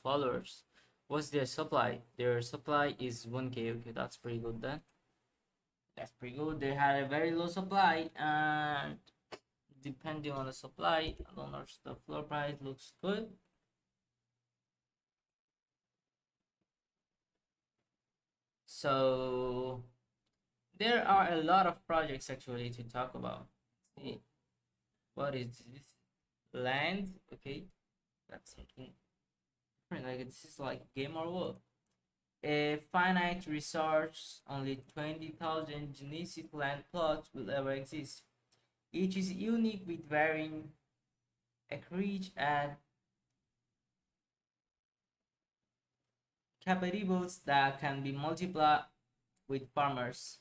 followers. What's their supply? Their supply is 1K. Okay, that's pretty good then. That's pretty good. They had a very low supply, and depending on the supply, I don't know if the floor price looks good. So there are a lot of projects actually to talk about. See, what is this? Land? Okay, that's something different. Like this is like game or what? A finite resource, only 20,000 genesis land plots will ever exist. Each is unique with varying acreage and compatibles that can be multiplied with farmers.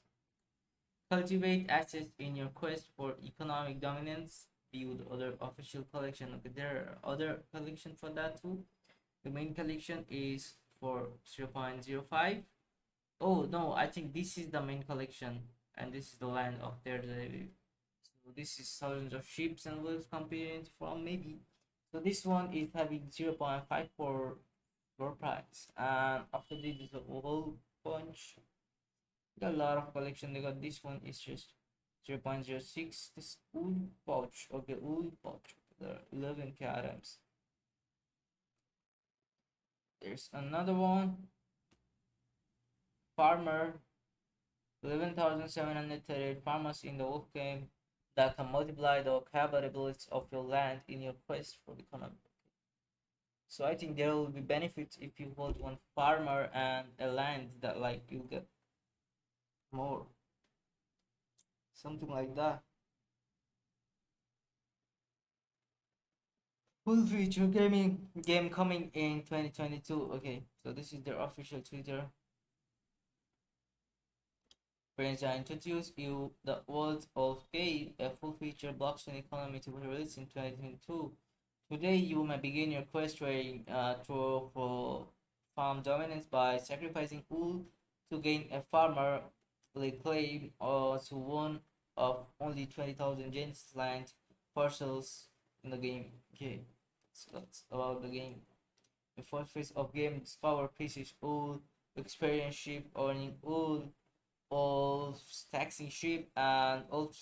Cultivate assets in your quest for economic dominance. Build other official collection. Okay, there are other collection for that too. The main collection is for 0.05. Oh no, I think this is the main collection, and this is the land of their delivery. So this is thousands of ships and wolves competing from maybe. So this one is having 0.5 for floor price, and after this is a whole bunch. Got a lot of collection. They got this one is just 0.06. This wood pouch. Okay, wood pouch. There are 11k items. There's another one. Farmer. 11,738 farmers in the whole game that can multiply the capabilities of your land in your quest for economy. So I think there will be benefits if you hold one farmer and a land that like you get more. Something like that. Full feature gaming game coming in 2022. Okay, so this is their official Twitter. Friends, I introduce you the world of game, a full feature blockchain economy to be released in 2022. Today, you may begin your quest for farm dominance by sacrificing wool to gain a farmer claim or to one of only 20,000 gens land parcels in the game. Okay, so that's about the game. The first phase of game discover pieces wool, experience ship earning wool, all taxing ship, and all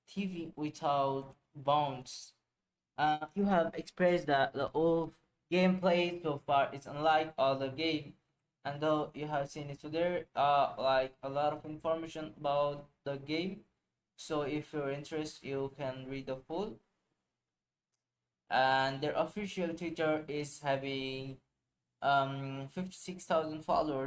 TV without bounds. You have expressed that the old gameplay so far is unlike other game, and though you have seen it, so there like a lot of information about the game. So if you're interested, you can read the full. And their official Twitter is having 56,000 followers.